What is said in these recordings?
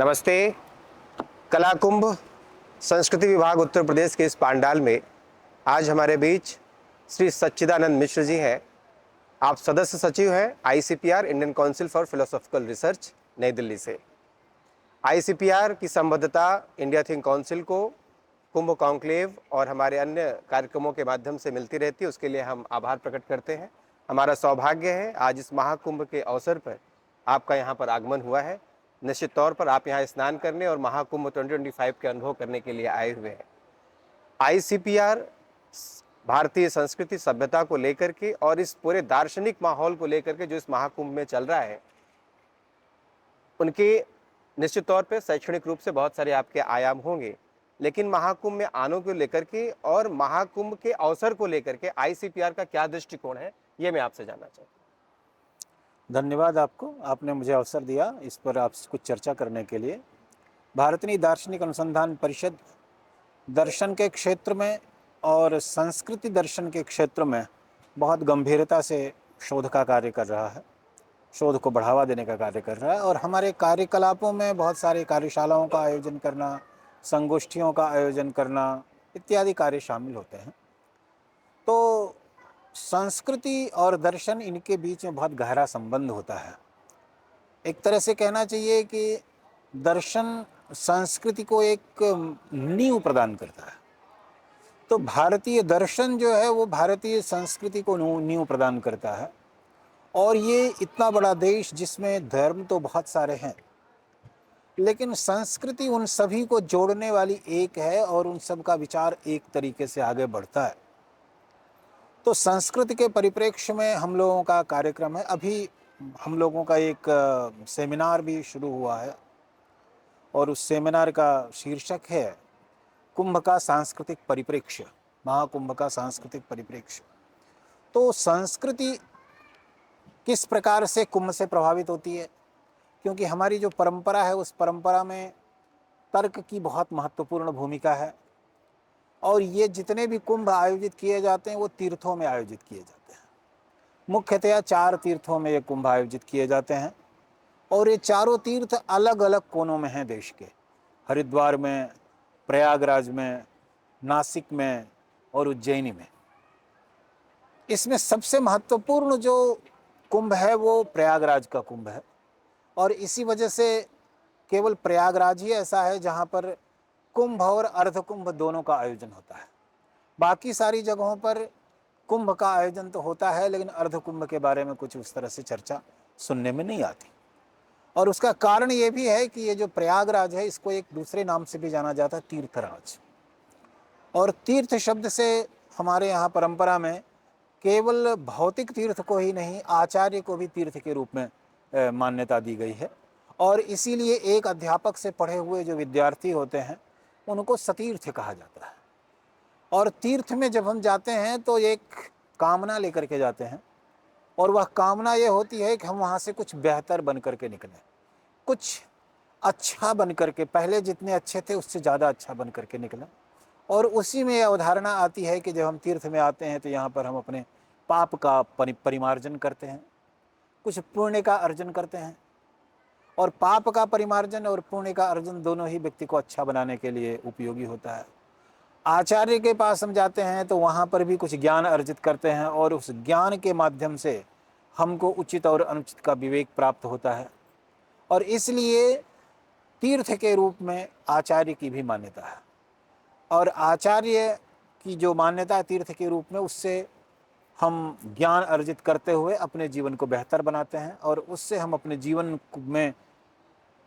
नमस्ते। कला कुंभ संस्कृति विभाग उत्तर प्रदेश के इस पांडाल में आज हमारे बीच श्री सच्चिदानंद मिश्र जी हैं। आप सदस्य सचिव हैं ICPR Indian council for philosophical research नई दिल्ली से। आईसीपीआर की संबद्धता इंडिया थिंक काउंसिल को कुंभ कॉन्क्लेव और हमारे अन्य कार्यक्रमों के माध्यम से मिलती रहती है, उसके लिए हम आभार प्रकट करते हैं। हमारा सौभाग्य है आज इस महाकुंभ के अवसर पर आपका यहाँ पर आगमन हुआ है। निश्चित तौर पर आप यहाँ स्नान करने और महाकुंभ 2025 के अनुभव करने के लिए आए हुए हैं। आईसीपीआर भारतीय संस्कृति सभ्यता को लेकर के और इस पूरे दार्शनिक माहौल को लेकर के जो इस महाकुंभ में चल रहा है, उनके निश्चित तौर पे शैक्षणिक रूप से बहुत सारे आपके आयाम होंगे, लेकिन महाकुंभ में आने को लेकर के और महाकुंभ के अवसर को लेकर के आईसीपीआर का क्या दृष्टिकोण है, ये मैं आपसे जानना चाहता हूँ। धन्यवाद आपको, आपने मुझे अवसर दिया इस पर आपसे कुछ चर्चा करने के लिए। भारतीय दार्शनिक अनुसंधान परिषद दर्शन के क्षेत्र में और संस्कृति दर्शन के क्षेत्र में बहुत गंभीरता से शोध का कार्य कर रहा है, शोध को बढ़ावा देने का कार्य कर रहा है और हमारे कार्यकलापों में बहुत सारे कार्यशालाओं का आयोजन करना, संगोष्ठियों का आयोजन करना इत्यादि कार्य शामिल होते हैं। तो संस्कृति और दर्शन, इनके बीच में बहुत गहरा संबंध होता है। एक तरह से कहना चाहिए कि दर्शन संस्कृति को एक नींव प्रदान करता है। तो भारतीय दर्शन जो है वो भारतीय संस्कृति को नींव प्रदान करता है। और ये इतना बड़ा देश जिसमें धर्म तो बहुत सारे हैं, लेकिन संस्कृति उन सभी को जोड़ने वाली एक है और उन सब का विचार एक तरीके से आगे बढ़ता है। तो संस्कृति के परिप्रेक्ष्य में हम लोगों का कार्यक्रम है। अभी हम लोगों का एक सेमिनार भी शुरू हुआ है और उस सेमिनार का शीर्षक है कुंभ का सांस्कृतिक परिप्रेक्ष्य, महाकुंभ का सांस्कृतिक परिप्रेक्ष्य। तो संस्कृति किस प्रकार से कुंभ से प्रभावित होती है, क्योंकि हमारी जो परंपरा है उस परंपरा में तर्क की बहुत महत्वपूर्ण भूमिका है। और ये जितने भी कुंभ आयोजित किए जाते हैं वो तीर्थों में आयोजित किए जाते हैं। मुख्यतया 4 तीर्थों में ये कुंभ आयोजित किए जाते हैं और ये चारों तीर्थ अलग अलग कोनों में हैं देश के। हरिद्वार में, प्रयागराज में, नासिक में और उज्जैनी में। इसमें सबसे महत्वपूर्ण जो कुंभ है वो प्रयागराज का कुंभ है और इसी वजह से केवल प्रयागराज ही ऐसा है जहाँ पर कुंभ और अर्धकुंभ दोनों का आयोजन होता है। बाकी सारी जगहों पर कुंभ का आयोजन तो होता है, लेकिन अर्धकुंभ के बारे में कुछ उस तरह से चर्चा सुनने में नहीं आती। और उसका कारण ये भी है कि ये जो प्रयागराज है इसको एक दूसरे नाम से भी जाना जाता है, तीर्थराज। और तीर्थ शब्द से हमारे यहाँ परंपरा में केवल भौतिक तीर्थ को ही नहीं, आचार्य को भी तीर्थ के रूप में मान्यता दी गई है। और इसीलिए एक अध्यापक से पढ़े हुए जो विद्यार्थी होते हैं उनको सतीर्थ कहा जाता है। और तीर्थ में जब हम जाते हैं तो एक कामना लेकर के जाते हैं और वह कामना ये होती है कि हम वहाँ से कुछ बेहतर बन करके निकलें, कुछ अच्छा बन करके, पहले जितने अच्छे थे उससे ज़्यादा अच्छा बन करके निकलें। और उसी में यह अवधारणा आती है कि जब हम तीर्थ में आते हैं तो यहाँ पर हम अपने पाप का परिमार्जन करते हैं, कुछ पुण्य का अर्जन करते हैं। और पाप का परिमार्जन और पुण्य का अर्जन दोनों ही व्यक्ति को अच्छा बनाने के लिए उपयोगी होता है। आचार्य के पास हम जाते हैं तो वहाँ पर भी कुछ ज्ञान अर्जित करते हैं और उस ज्ञान के माध्यम से हमको उचित और अनुचित का विवेक प्राप्त होता है। और इसलिए तीर्थ के रूप में आचार्य की भी मान्यता है। और आचार्य की जो मान्यता है तीर्थ के रूप में, उससे हम ज्ञान अर्जित करते हुए अपने जीवन को बेहतर बनाते हैं और उससे हम अपने जीवन में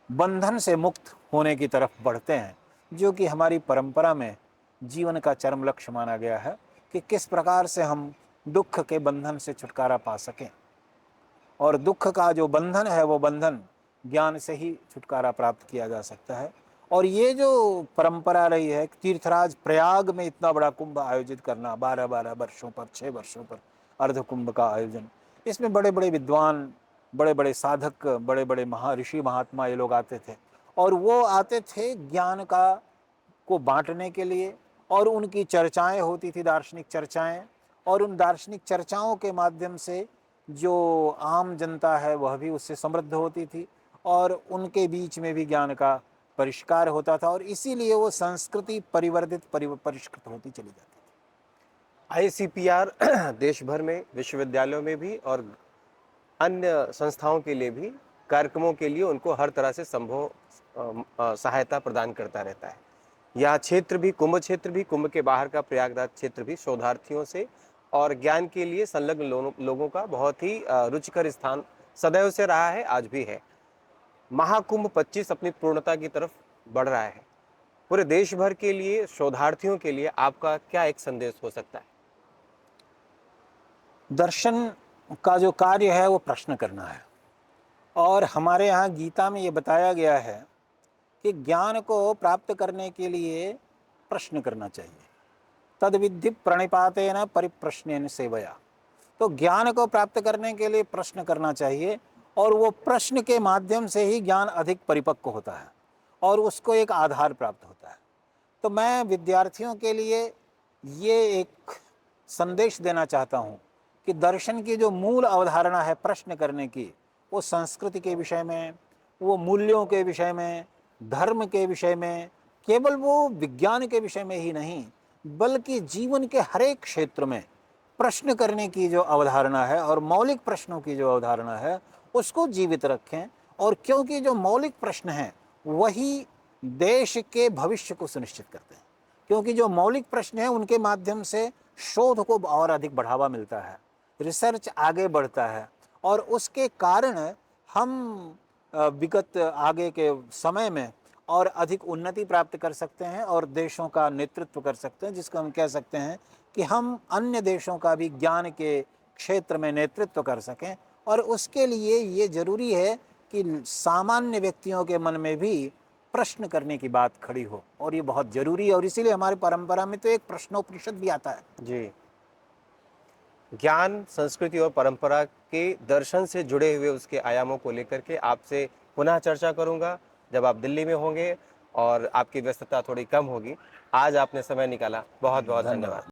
बंधन से मुक्त होने की तरफ बढ़ते हैं, जो कि हमारी परंपरा में जीवन का चरम लक्ष्य माना गया है कि किस प्रकार से हम दुख के बंधन से छुटकारा पा सकें। और दुख का जो बंधन है वो बंधन ज्ञान से ही छुटकारा प्राप्त किया जा सकता है। और ये जो परंपरा रही है तीर्थराज प्रयाग में इतना बड़ा कुंभ आयोजित करना, 12-12 वर्षों पर, 6 वर्षों पर अर्धकुंभ का आयोजन, इसमें बड़े बड़े विद्वान, बड़े बड़े साधक, बड़े बड़े ऋषि महात्मा ये लोग आते थे और वो आते थे ज्ञान का को बांटने के लिए। और उनकी चर्चाएं होती थी, दार्शनिक चर्चाएं, और उन दार्शनिक चर्चाओं के माध्यम से जो आम जनता है वह भी उससे समृद्ध होती थी और उनके बीच में भी ज्ञान का परिष्कार होता था और इसीलिए वो संस्कृति परिवर्तित परिष्कृत होती चली जाती थी। आईसीपीआर देश भर में विश्वविद्यालयों में भी और अन्य संस्थाओं के लिए भी कार्यक्रमों के लिए उनको हर तरह से संभव सहायता प्रदान करता रहता है। यह क्षेत्र भी कुंभ के बाहर का प्रयागराज क्षेत्र भी शोधार्थियों से और ज्ञान के लिए संलग्न लोगों का बहुत ही रुचिकर स्थान सदैव से रहा है, आज भी है। महाकुंभ 25 अपनी पूर्णता की तरफ बढ़ रहा है। पूरे देश भर के लिए शोधार्थियों के लिए आपका क्या एक संदेश हो सकता है? दर्शन का जो कार्य है वो प्रश्न करना है, और हमारे यहाँ गीता में ये बताया गया है कि ज्ञान को प्राप्त करने के लिए प्रश्न करना चाहिए। तद विद्धि प्रणिपातेन परिप्रश्नेन सेवया। तो ज्ञान को प्राप्त करने के लिए प्रश्न करना चाहिए, और वो प्रश्न के माध्यम से ही ज्ञान अधिक परिपक्व होता है और उसको एक आधार प्राप्त होता है। तो मैं विद्यार्थियों के लिए ये एक संदेश देना चाहता हूँ कि दर्शन की जो मूल अवधारणा है प्रश्न करने की, वो संस्कृति के विषय में, वो मूल्यों के विषय में, धर्म के विषय में, केवल वो विज्ञान के विषय में ही नहीं बल्कि जीवन के हर एक क्षेत्र में प्रश्न करने की जो अवधारणा है और मौलिक प्रश्नों की जो अवधारणा है उसको जीवित रखें। और क्योंकि जो मौलिक प्रश्न हैं वही देश के भविष्य को सुनिश्चित करते हैं, क्योंकि जो मौलिक प्रश्न हैं उनके माध्यम से शोध को और अधिक बढ़ावा मिलता है, रिसर्च आगे बढ़ता है, और उसके कारण हम विगत आगे के समय में और अधिक उन्नति प्राप्त कर सकते हैं और देशों का नेतृत्व कर सकते हैं, जिसको हम कह सकते हैं कि हम अन्य देशों का भी ज्ञान के क्षेत्र में नेतृत्व कर सकें। और उसके लिए ये जरूरी है कि सामान्य व्यक्तियों के मन में भी प्रश्न करने की बात खड़ी हो, और ये बहुत जरूरी है। और इसीलिए हमारी परंपरा में तो एक प्रश्नोपनिषद भी आता है। जी, ज्ञान, संस्कृति और परंपरा के दर्शन से जुड़े हुए उसके आयामों को लेकर के आपसे पुनः चर्चा करूंगा जब आप दिल्ली में होंगे और आपकी व्यस्तता थोड़ी कम होगी। आज आपने समय निकाला, बहुत बहुत धन्यवाद।